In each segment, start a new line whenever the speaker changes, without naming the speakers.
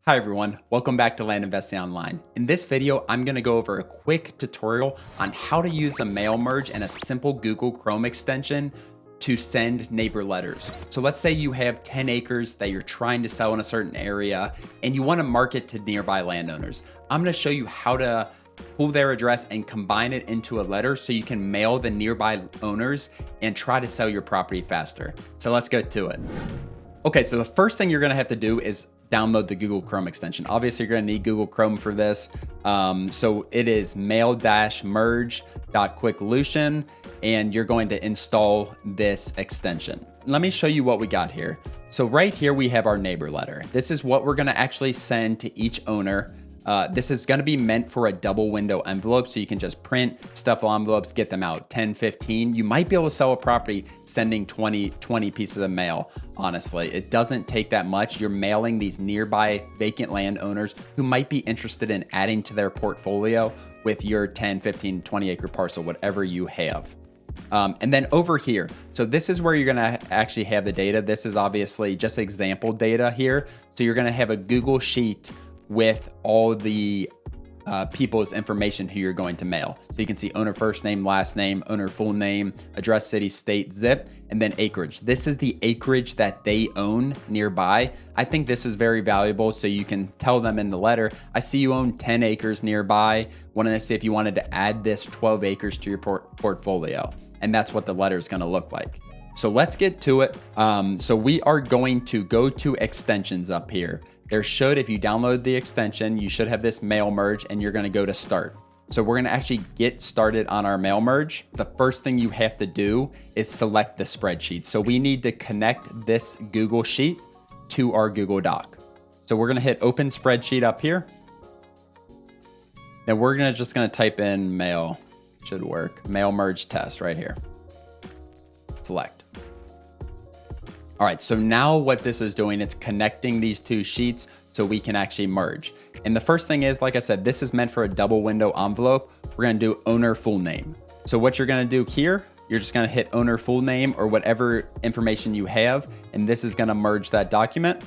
Hi everyone, welcome back to Land Investing Online. In this video, I'm going to go over a quick tutorial on how to use a mail merge and a simple Google Chrome extension to send neighbor letters. So let's say you have 10 acres that you're trying to sell in a certain area and you want to market to nearby landowners. I'm going to show you how to pull their address and combine it into a letter so you can mail the nearby owners and try to sell your property faster. So let's get to it. Okay, so the first thing you're going to have to do is download the Google Chrome extension. Obviously, you're going to need Google Chrome for this. So it is mail-merge.quicklution, and you're going to install this extension. Let me show you what we got here. So right here, we have our neighbor letter. This is what we're going to actually send to each owner. This is going to be meant for a double window envelope, so you can just print stuff on envelopes, get them out 10, 15. You might be able to sell a property sending 20 pieces of mail. Honestly, it doesn't take that much. You're mailing these nearby vacant landowners who might be interested in adding to their portfolio with your 10, 15, 20 acre parcel, whatever you have. And then over here, so this is where you're going to actually have the data. This is obviously just example data here. So you're going to have a Google Sheet with all the people's information who you're going to mail. So you can see owner first name, last name, owner full name, address, city, state, zip, and then acreage. This is the acreage that they own nearby. I think this is very valuable, so you can tell them in the letter, I see you own 10 acres nearby. Wanted to see if you wanted to add this 12 acres to your portfolio. And that's what the letter is going to look like. So let's get to it. So we are going to go to extensions up here. There should, if you download the extension, you should have this mail merge and you're going to go to start. So we're going to actually get started on our mail merge. The first thing you have to do is select the spreadsheet. So we need to connect this Google Sheet to our Google Doc. So we're going to hit open spreadsheet up here. Then we're just going to type in mail, should work, mail merge test right here. Select. All right, so now what this is doing, it's connecting these two sheets so we can actually merge. And the first thing is, like I said, this is meant for a double window envelope. We're gonna do owner full name. So what you're gonna do here, you're just gonna hit owner full name or whatever information you have, and this is gonna merge that document.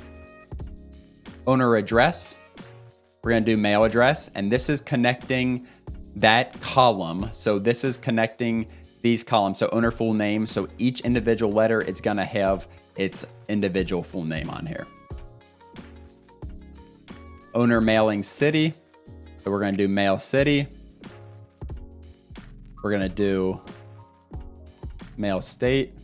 Owner address, we're gonna do mail address, and this is connecting that column. So this is connecting these columns, so owner full name. So each individual letter, it's gonna have its individual full name on here. Owner mailing city. So we're going to do mail city. We're going to do mail state.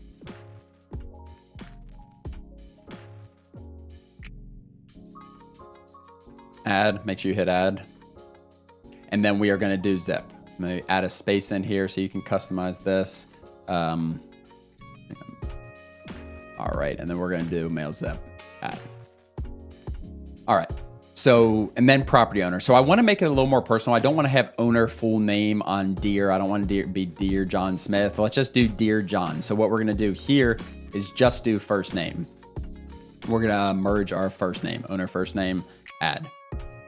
Add, make sure you hit add. And then we are going to do zip. Maybe add a space in here so you can customize this. All right, and then we're gonna do mail zip add. All right, so, and then property owner. So I wanna make it a little more personal. I don't wanna have owner full name on Dear. I don't want to be Dear John Smith. Let's just do Dear John. So what we're gonna do here is just do first name. We're gonna merge our first name, owner first name, add.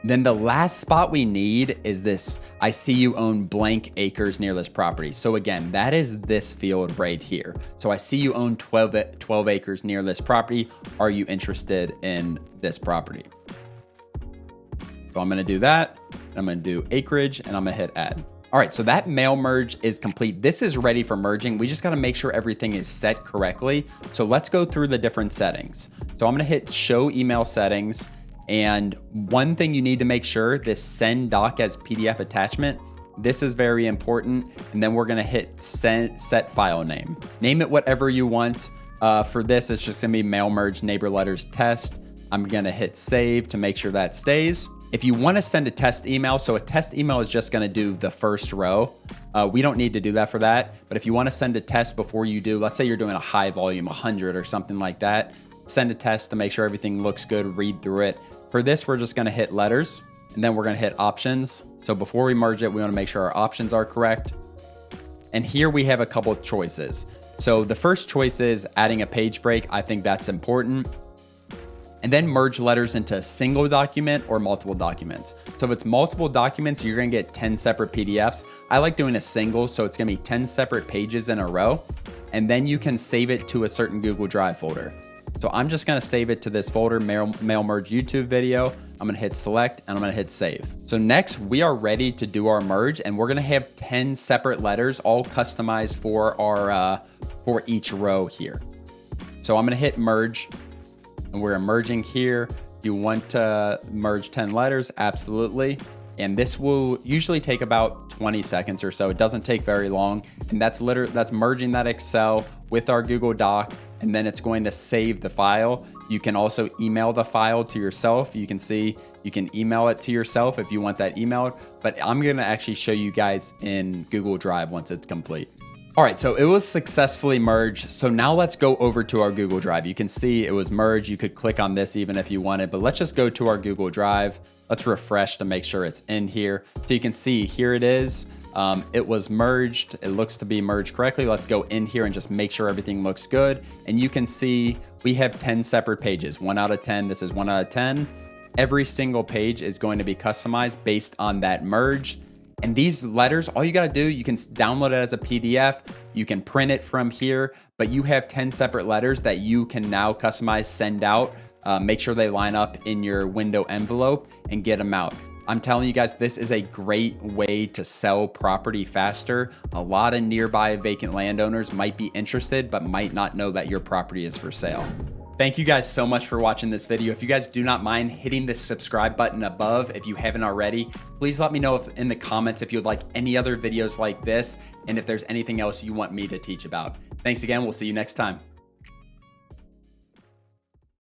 Then the last spot we need is this, I see you own blank acres near this property. So again, that is this field right here. So I see you own 12 acres near this property. Are you interested in this property? So I'm gonna do that. I'm gonna do acreage and I'm gonna hit add. All right, so that mail merge is complete. This is ready for merging. We just gotta make sure everything is set correctly. So let's go through the different settings. So I'm gonna hit show email settings. And one thing you need to make sure, this send doc as PDF attachment, this is very important. And then we're gonna hit set file name. Name it whatever you want. For this, it's just gonna be mail merge neighbor letters test. I'm gonna hit save to make sure that stays. If you wanna send a test email, so a test email is just gonna do the first row. We don't need to do that for that. But if you wanna send a test before you do, let's say you're doing a high volume, 100 or something like that, send a test to make sure everything looks good, read through it. For this, we're just gonna hit letters and then we're gonna hit options. So before we merge it, we wanna make sure our options are correct. And here we have a couple of choices. So the first choice is adding a page break. I think that's important. And then merge letters into a single document or multiple documents. So if it's multiple documents, you're gonna get 10 separate PDFs. I like doing a single, so it's gonna be 10 separate pages in a row. And then you can save it to a certain Google Drive folder. So I'm just gonna save it to this folder, mail merge YouTube video. I'm gonna hit select and I'm gonna hit save. So next we are ready to do our merge, and we're gonna have 10 separate letters all customized for our for each row here. So I'm gonna hit merge, and we're merging here. You want to merge 10 letters, absolutely. And this will usually take about 20 seconds or so. It doesn't take very long. And that's merging that Excel with our Google Doc, and then it's going to save the file. You can also email the file to yourself. You can see, you can email it to yourself if you want that emailed, but I'm gonna actually show you guys in Google Drive once it's complete. All right, so it was successfully merged. So now let's go over to our Google Drive. You can see it was merged. You could click on this even if you wanted, but let's just go to our Google Drive. Let's refresh to make sure it's in here. So you can see here it is. It was merged. It looks to be merged correctly. Let's go in here and just make sure everything looks good. And you can see we have 10 separate pages, 1 out of 10. This is 1 out of 10. Every single page is going to be customized based on that merge. And these letters, all you gotta do, you can download it as a PDF, you can print it from here, but you have 10 separate letters that you can now customize, send out, make sure they line up in your window envelope and get them out. I'm telling you guys, this is a great way to sell property faster. A lot of nearby vacant landowners might be interested, but might not know that your property is for sale. Thank you guys so much for watching this video. If you guys do not mind hitting the subscribe button above, if you haven't already, please let me know in the comments if you'd like any other videos like this, and if there's anything else you want me to teach about. Thanks again. We'll see you next time.